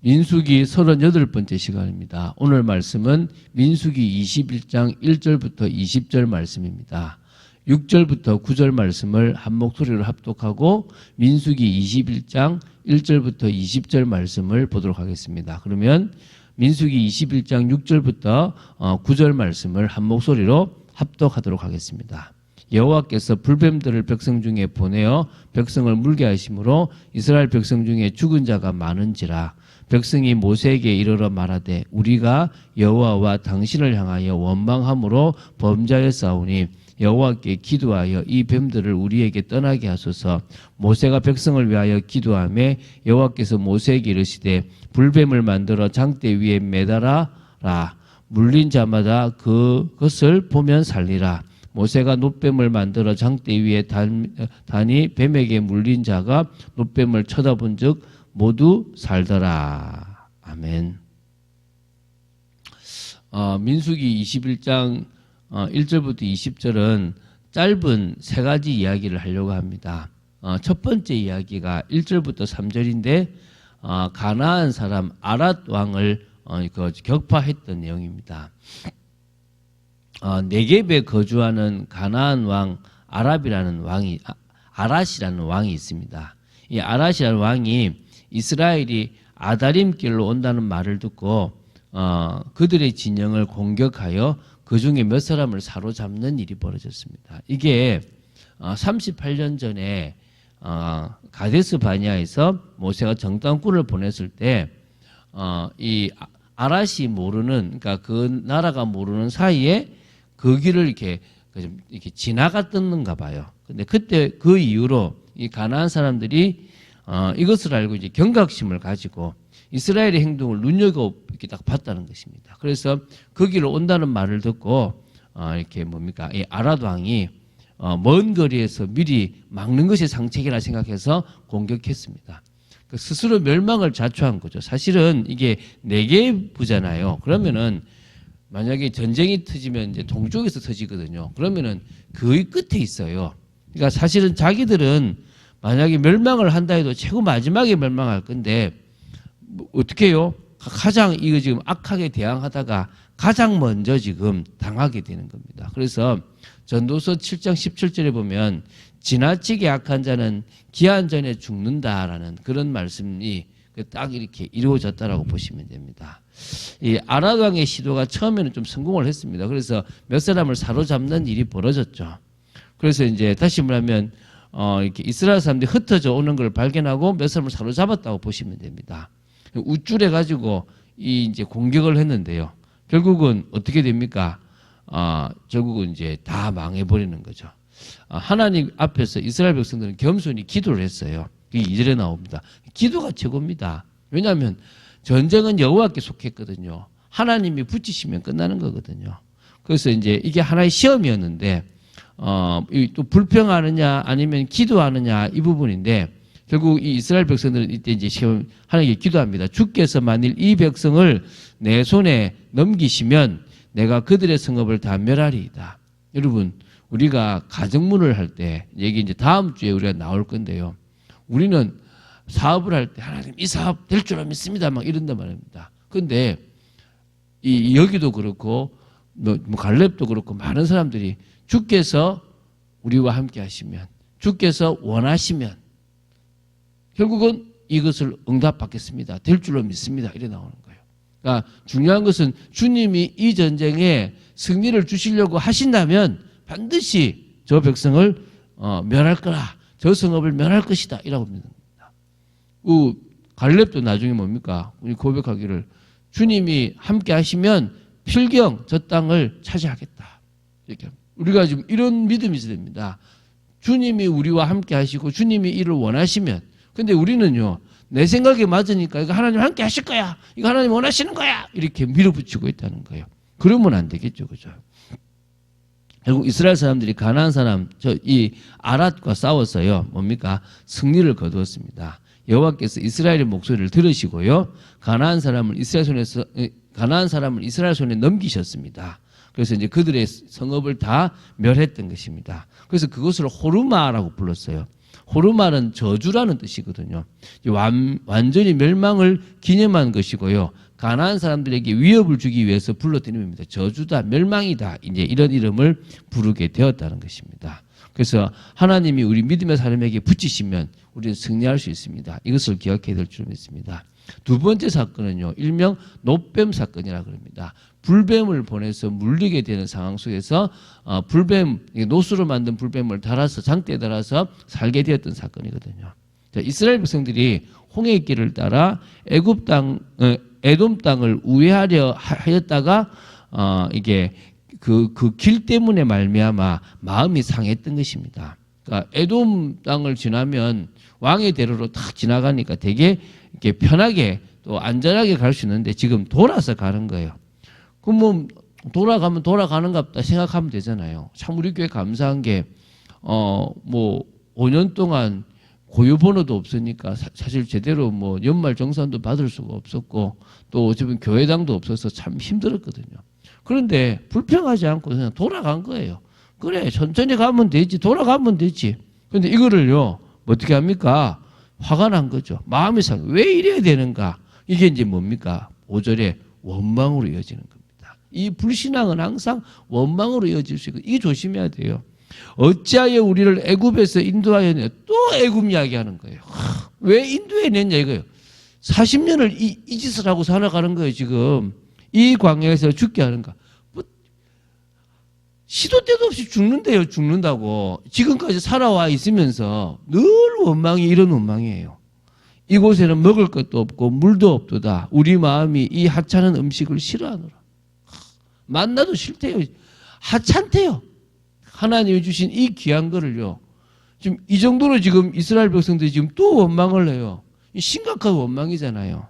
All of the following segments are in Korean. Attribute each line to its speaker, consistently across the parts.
Speaker 1: 민수기 38번째 시간입니다. 오늘 말씀은 민수기 21장 1절부터 20절 말씀입니다. 6절부터 9절 말씀을 한 목소리로 합독하고 민수기 21장 1절부터 20절 말씀을 보도록 하겠습니다. 그러면 민수기 21장 6절부터 9절 말씀을 한 목소리로 합독하도록 하겠습니다. 여호와께서 불뱀들을 백성 중에 보내어 백성을 물게 하심으로 이스라엘 백성 중에 죽은 자가 많은지라. 백성이 모세에게 이르러 말하되 우리가 여호와와 당신을 향하여 원망함으로 범죄하였사오니 여호와께 기도하여 이 뱀들을 우리에게 떠나게 하소서. 모세가 백성을 위하여 기도하매 여호와께서 모세에게 이르시되 불뱀을 만들어 장대 위에 매달아라. 물린 자마다 그것을 보면 살리라. 모세가 놋뱀을 만들어 장대 위에 다니 뱀에게 물린 자가 놋뱀을 쳐다본 즉 모두 살더라. 아멘. 민수기 21장 1절부터 20절은 짧은 세 가지 이야기를 하려고 합니다. 첫 번째 이야기가 1절부터 3절인데 가나안 사람 아랏 왕을 격파했던 내용입니다. 네겝에 거주하는 가나안 왕 아랍이라는 왕이 아랏이라는 왕이 있습니다. 이 아랏이라는 왕이 이스라엘이 아다림 길로 온다는 말을 듣고 그들의 진영을 공격하여 그 중에 몇 사람을 사로잡는 일이 벌어졌습니다. 이게 38년 전에 가데스 바니아에서 모세가 정탐꾼을 보냈을 때 이 아랏이 모르는, 그러니까 그 나라가 모르는 사이에 그 길을 이렇게 지나갔던가 봐요. 근데 그때 그 이후로 이 가나안 사람들이 이것을 알고 이제 경각심을 가지고 이스라엘의 행동을 눈여겨 이렇게 딱 봤다는 것입니다. 그래서 그 길로 온다는 말을 듣고 이렇게 뭡니까? 이 아랏 왕이 먼 거리에서 미리 막는 것이 상책이라 생각해서 공격했습니다. 스스로 멸망을 자초한 거죠. 사실은 이게 네겝이잖아요. 그러면은 만약에 전쟁이 터지면 이제 동쪽에서 터지거든요. 그러면은 거의 끝에 있어요. 그러니까 사실은 자기들은 만약에 멸망을 한다 해도 최고 마지막에 멸망할 건데 어떻게 해요? 가장 이거 지금 악하게 대항하다가 가장 먼저 지금 당하게 되는 겁니다. 그래서 전도서 7장 17절에 보면 지나치게 악한 자는 기한 전에 죽는다라는 그런 말씀이 딱 이렇게 이루어졌다라고 보시면 됩니다. 이 아랏 왕의 시도가 처음에는 좀 성공을 했습니다. 그래서 몇 사람을 사로잡는 일이 벌어졌죠. 그래서 이제 다시 말하면 이렇게 이스라엘 사람들이 흩어져 오는 걸 발견하고 몇 사람을 사로잡았다고 보시면 됩니다. 우쭐해 가지고 이 이제 공격을 했는데요. 결국은 어떻게 됩니까? 결국은 이제 다 망해버리는 거죠. 하나님 앞에서 이스라엘 백성들은 겸손히 기도를 했어요. 이게 2절에 나옵니다. 기도가 최고입니다. 왜냐하면 전쟁은 여호와께 속했거든요. 하나님이 붙이시면 끝나는 거거든요. 그래서 이제 이게 하나의 시험이었는데 또 불평하느냐 아니면 기도하느냐 이 부분인데 결국 이 이스라엘 백성들은 이때 이제 하나님께 기도합니다. 주께서 만일 이 백성을 내 손에 넘기시면 내가 그들의 성읍을 다 멸하리이다. 여러분, 우리가 가정문을 할 때 여기 이제 다음 주에 우리가 나올 건데요. 우리는 사업을 할 때 하나님 이 사업 될 줄 믿습니다. 막 이런단 말입니다. 그런데 여기도 그렇고 갈렙도 그렇고 많은 사람들이 주께서 우리와 함께 하시면 주께서 원하시면 결국은 이것을 응답받겠습니다. 될 줄로 믿습니다. 이래 나오는 거예요. 그러니까 중요한 것은 주님이 이 전쟁에 승리를 주시려고 하신다면 반드시 저 백성을 멸할 거라. 저 성읍을 멸할 것이다. 이라고 믿습니다. 갈렙도 나중에 뭡니까? 우리 고백하기를 주님이 함께 하시면 필경 저 땅을 차지하겠다. 이렇게 합니다. 우리가 지금 이런 믿음이 있어야 됩니다. 주님이 우리와 함께 하시고 주님이 이를 원하시면 근데 우리는요. 내 생각에 맞으니까 이거 하나님 함께 하실 거야. 이거 하나님 원하시는 거야. 이렇게 밀어붙이고 있다는 거예요. 그러면 안 되겠죠. 그죠? 결국 이스라엘 사람들이 가나안 사람 이 아랏과 싸워서요. 뭡니까? 승리를 거두었습니다. 여호와께서 이스라엘의 목소리를 들으시고요. 가나안 사람을 이스라엘 손에 넘기셨습니다. 그래서 이제 그들의 성읍을 다 멸했던 것입니다. 그래서 그것을 호르마라고 불렀어요. 호르마는 저주라는 뜻이거든요. 완전히 멸망을 기념한 것이고요. 가나안 사람들에게 위협을 주기 위해서 불렀던 이름입니다. 저주다, 멸망이다. 이제 이런 이름을 부르게 되었다는 것입니다. 그래서 하나님이 우리 믿음의 사람에게 붙이시면 우리는 승리할 수 있습니다. 이것을 기억해야 될 줄 믿습니다. 두 번째 사건은요, 일명 노뱀 사건이라고 합니다. 불뱀을 보내서 물리게 되는 상황 속에서 불뱀, 노수로 만든 불뱀을 달아서 장대에 달아서 살게 되었던 사건이거든요. 자, 이스라엘 백성들이 홍해의 길을 따라 에돔 땅을 우회하려 하였다가 이게 그 길 때문에 말미암아 마음이 상했던 것입니다. 그러니까 에돔 땅을 지나면 왕의 대로로 탁 지나가니까 되게 이렇게 편하게 또 안전하게 갈 수 있는데 지금 돌아서 가는 거예요. 그럼 뭐 돌아가면 돌아가는갑다 생각하면 되잖아요. 참 우리 교회 감사한 게 뭐 5년 동안 고유 번호도 없으니까 사실 제대로 뭐 연말 정산도 받을 수가 없었고 또 어쩌면 교회당도 없어서 참 힘들었거든요. 그런데 불평하지 않고 그냥 돌아간 거예요. 그래, 천천히 가면 되지, 돌아가면 되지. 그런데 이거를요, 어떻게 합니까? 화가 난 거죠. 마음이 상해. 왜 이래야 되는가? 이게 이제 뭡니까? 5절에 원망으로 이어지는 겁니다. 이 불신앙은 항상 원망으로 이어질 수 있고, 이게 조심해야 돼요. 어찌하여 우리를 애굽에서 인도하였냐? 또 애굽 이야기하는 거예요. 왜 인도해냈냐 이거예요. 40년을 이 짓을 하고 살아가는 거예요. 지금 이 광야에서 죽게 하는가? 뭐, 시도 때도 없이 죽는데요. 죽는다고. 지금까지 살아와 있으면서 늘 원망이 이런 원망이에요. 이곳에는 먹을 것도 없고 물도 없도다. 우리 마음이 이 하찮은 음식을 싫어하노라. 만나도 싫대요. 하찮대요. 하나님이 주신 이 귀한 거를요. 지금 이 정도로 지금 이스라엘 백성들이 지금 또 원망을 해요. 심각한 원망이잖아요.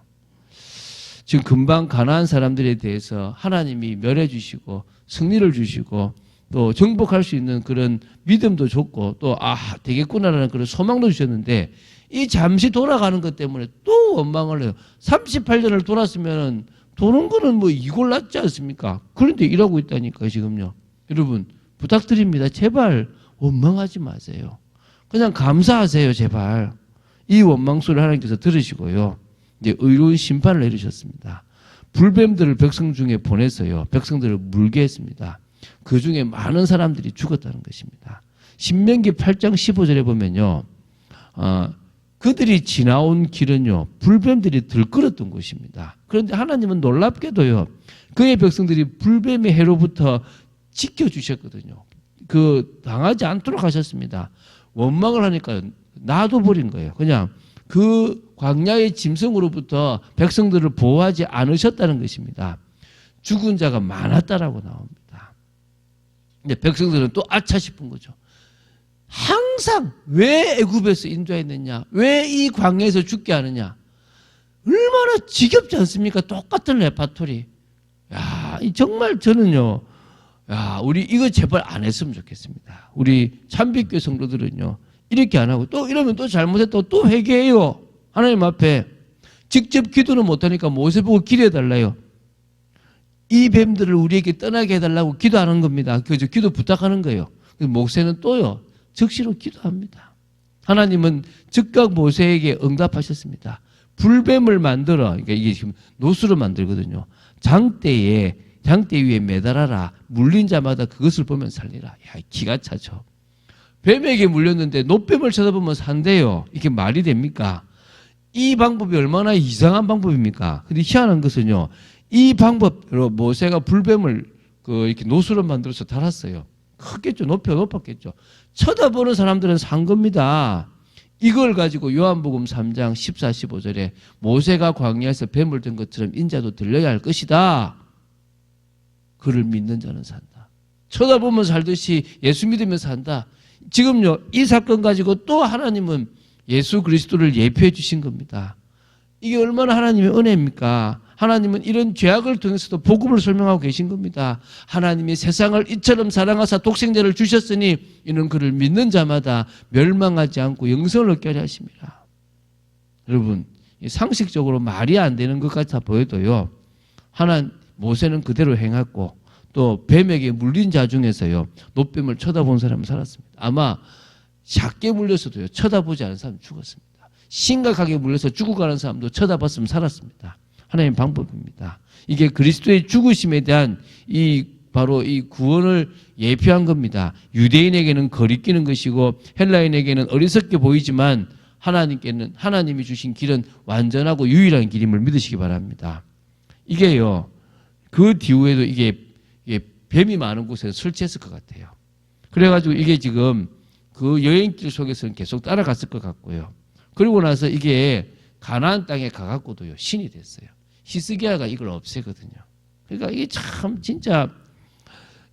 Speaker 1: 지금 금방 가나안 사람들에 대해서 하나님이 멸해 주시고 승리를 주시고 또 정복할 수 있는 그런 믿음도 줬고 또 되겠구나라는 그런 소망도 주셨는데 이 잠시 돌아가는 것 때문에 또 원망을 해요. 38년을 돌았으면 도는 거는 뭐 이골 낫지 않습니까? 그런데 일하고 있다니까요, 지금요. 여러분 부탁드립니다. 제발 원망하지 마세요. 그냥 감사하세요, 제발. 이 원망 소리를 하나님께서 들으시고요. 이제 의로운 심판을 내리셨습니다. 불뱀들을 백성 중에 보내서요. 백성들을 물게 했습니다. 그 중에 많은 사람들이 죽었다는 것입니다. 신명기 8장 15절에 보면요. 그들이 지나온 길은요. 불뱀들이 들끓었던 곳입니다. 그런데 하나님은 놀랍게도요. 그의 백성들이 불뱀의 해로부터 지켜주셨거든요. 당하지 않도록 하셨습니다. 원망을 하니까 놔둬버린 거예요. 그냥 그 광야의 짐승으로부터 백성들을 보호하지 않으셨다는 것입니다. 죽은 자가 많았다라고 나옵니다. 근데 백성들은 또 아차 싶은 거죠. 항상 왜 애굽에서 인도했느냐? 왜 이 광야에서 죽게 하느냐? 얼마나 지겹지 않습니까? 똑같은 레파토리. 야, 정말 저는요. 야, 우리 이거 제발 안 했으면 좋겠습니다. 우리 참빛교회 성도들은요. 이렇게 안 하고 또 이러면 또 잘못했다고 또 회개해요. 하나님 앞에 직접 기도는 못하니까 모세 보고 기도해달라요. 이 뱀들을 우리에게 떠나게 해달라고 기도하는 겁니다. 그저 기도 부탁하는 거예요. 모세는 또요. 즉시로 기도합니다. 하나님은 즉각 모세에게 응답하셨습니다. 불뱀을 만들어, 그러니까 이게 지금 노수로 만들거든요. 장대 위에 매달아라. 물린 자마다 그것을 보면 살리라. 야, 기가 차죠. 뱀에게 물렸는데 노뱀을 쳐다보면 산대요. 이게 말이 됩니까? 이 방법이 얼마나 이상한 방법입니까? 근데 희한한 것은요. 이 방법으로 모세가 불뱀을 이렇게 노수로 만들어서 달았어요. 크겠죠. 높았겠죠. 쳐다보는 사람들은 산 겁니다. 이걸 가지고 요한복음 3장 14, 15절에 모세가 광야에서 뱀을 든 것처럼 인자도 들려야 할 것이다. 그를 믿는 자는 산다. 쳐다보면 살듯이 예수 믿으면 산다. 지금요, 이 사건 가지고 또 하나님은 예수 그리스도를 예표해 주신 겁니다. 이게 얼마나 하나님의 은혜입니까? 하나님은 이런 죄악을 통해서도 복음을 설명하고 계신 겁니다. 하나님이 세상을 이처럼 사랑하사 독생자를 주셨으니 이는 그를 믿는 자마다 멸망하지 않고 영생을 얻게 하려 하심이라. 여러분, 상식적으로 말이 안 되는 것 같아 보여도요. 모세는 그대로 행했고 또 뱀에게 물린 자 중에서요. 노뱀을 쳐다본 사람은 살았습니다. 아마 작게 물려서도요, 쳐다보지 않은 사람 죽었습니다. 심각하게 물려서 죽어가는 사람도 쳐다봤으면 살았습니다. 하나님의 방법입니다. 이게 그리스도의 죽으심에 대한 바로 이 구원을 예표한 겁니다. 유대인에게는 거리끼는 것이고 헬라인에게는 어리석게 보이지만 하나님이 주신 길은 완전하고 유일한 길임을 믿으시기 바랍니다. 이게요, 그 뒤후에도 이게 뱀이 많은 곳에서 설치했을 것 같아요. 그래가지고 이게 지금 그 여행길 속에서는 계속 따라갔을 것 같고요. 그리고 나서 이게 가나안 땅에 가갖고도요, 신이 됐어요. 히스기야가 이걸 없애거든요. 그러니까 이게 참 진짜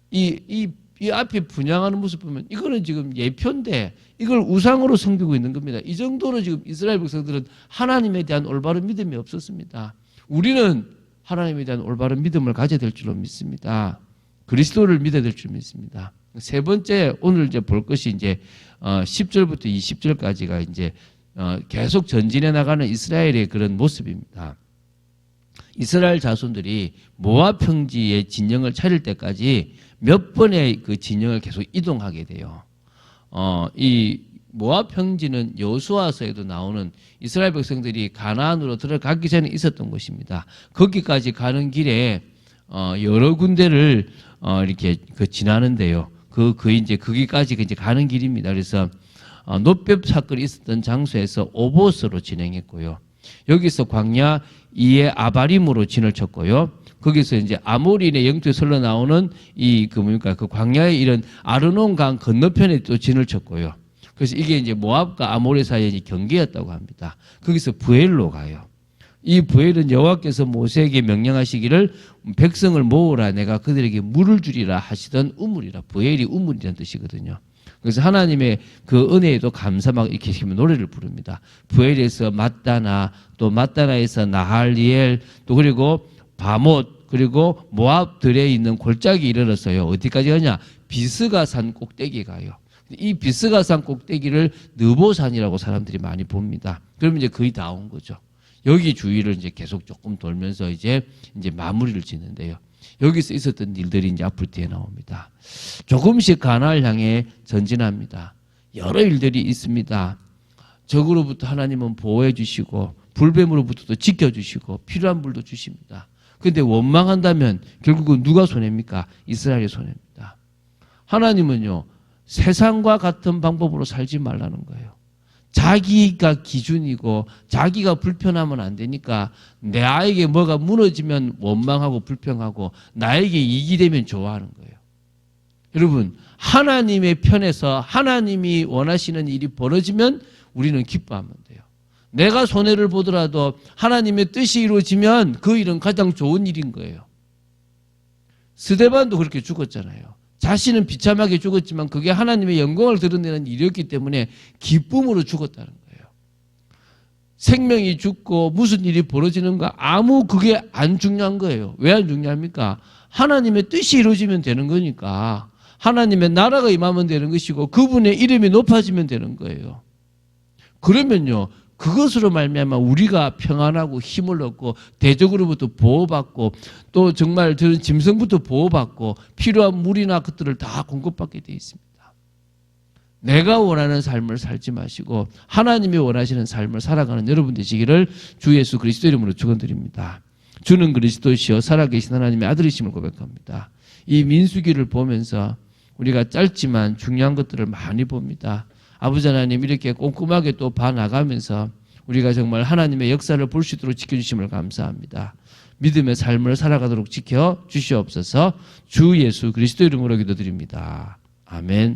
Speaker 1: 이 앞에 분양하는 모습 보면 이거는 지금 예표인데 이걸 우상으로 섬기고 있는 겁니다. 이 정도로 지금 이스라엘 백성들은 하나님에 대한 올바른 믿음이 없었습니다. 우리는 하나님에 대한 올바른 믿음을 가져야 될 줄로 믿습니다. 그리스도를 믿어야 될 줄 믿습니다. 세 번째 오늘 이제 볼 것이 이제 10절부터 20절까지가 이제 계속 전진해 나가는 이스라엘의 그런 모습입니다. 이스라엘 자손들이 모압 평지에 진영을 차릴 때까지 몇 번의 그 진영을 계속 이동하게 돼요. 이 모압 평지는 여호수아서에도 나오는 이스라엘 백성들이 가나안으로 들어가기 전에 있었던 곳입니다. 거기까지 가는 길에 여러 군데를 이렇게 지나는데요. 이제 거기까지 이제 가는 길입니다. 그래서 놋벽 사건이 있었던 장소에서 오보스로 진행했고요. 여기서 광야 이에 아바림으로 진을 쳤고요. 거기서 이제 아모리인의 영토에 설러 나오는 그 광야에 이른 아르논 강 건너편에 또 진을 쳤고요. 그래서 이게 이제 모압과 아모리 사이의 경계였다고 합니다. 거기서 부엘로 가요. 이 부엘은 여호와께서 모세에게 명령하시기를 백성을 모으라 내가 그들에게 물을 주리라 하시던 우물이라. 부엘이 우물이라는 뜻이거든요. 그래서 하나님의 그 은혜에도 감사막 이렇게 노래를 부릅니다. 부엘에서 맞다나, 또 맞다나에서 나할리엘, 또 그리고 바못, 그리고 모압 들에 있는 골짜기 이르렀어요. 어디까지 가냐? 비스가산 꼭대기 가요. 이 비스가산 꼭대기를 느보산이라고 사람들이 많이 봅니다. 그러면 이제 거의 다 온 거죠. 여기 주위를 이제 계속 조금 돌면서 이제 마무리를 짓는데요. 여기서 있었던 일들이 이제 앞으로 뒤에 나옵니다. 조금씩 가나안을 향해 전진합니다. 여러 일들이 있습니다. 적으로부터 하나님은 보호해 주시고 불뱀으로부터도 지켜주시고 필요한 물도 주십니다. 그런데 원망한다면 결국은 누가 손해입니까? 이스라엘의 손해입니다. 하나님은요, 세상과 같은 방법으로 살지 말라는 거예요. 자기가 기준이고 자기가 불편하면 안 되니까 나에게 뭐가 무너지면 원망하고 불평하고 나에게 이익이 되면 좋아하는 거예요. 여러분, 하나님의 편에서 하나님이 원하시는 일이 벌어지면 우리는 기뻐하면 돼요. 내가 손해를 보더라도 하나님의 뜻이 이루어지면 그 일은 가장 좋은 일인 거예요. 스데반도 그렇게 죽었잖아요. 자신은 비참하게 죽었지만 그게 하나님의 영광을 드러내는 일이었기 때문에 기쁨으로 죽었다는 거예요. 생명이 죽고 무슨 일이 벌어지는가 아무 그게 안 중요한 거예요. 왜 안 중요합니까? 하나님의 뜻이 이루어지면 되는 거니까. 하나님의 나라가 임하면 되는 것이고 그분의 이름이 높아지면 되는 거예요. 그러면요, 그것으로 말미암아 우리가 평안하고 힘을 얻고 대적으로부터 보호받고 또 정말 저런 짐승부터 보호받고 필요한 물이나 것들을 다 공급받게 되어 있습니다. 내가 원하는 삶을 살지 마시고 하나님이 원하시는 삶을 살아가는 여러분 되시기를 주 예수 그리스도 이름으로 축원드립니다. 주는 그리스도시요 살아계신 하나님의 아들이심을 고백합니다. 이 민수기를 보면서 우리가 짧지만 중요한 것들을 많이 봅니다. 아버지 하나님 이렇게 꼼꼼하게 또 봐나가면서 우리가 정말 하나님의 역사를 볼 수 있도록 지켜주심을 감사합니다. 믿음의 삶을 살아가도록 지켜주시옵소서. 주 예수 그리스도 이름으로 기도드립니다. 아멘.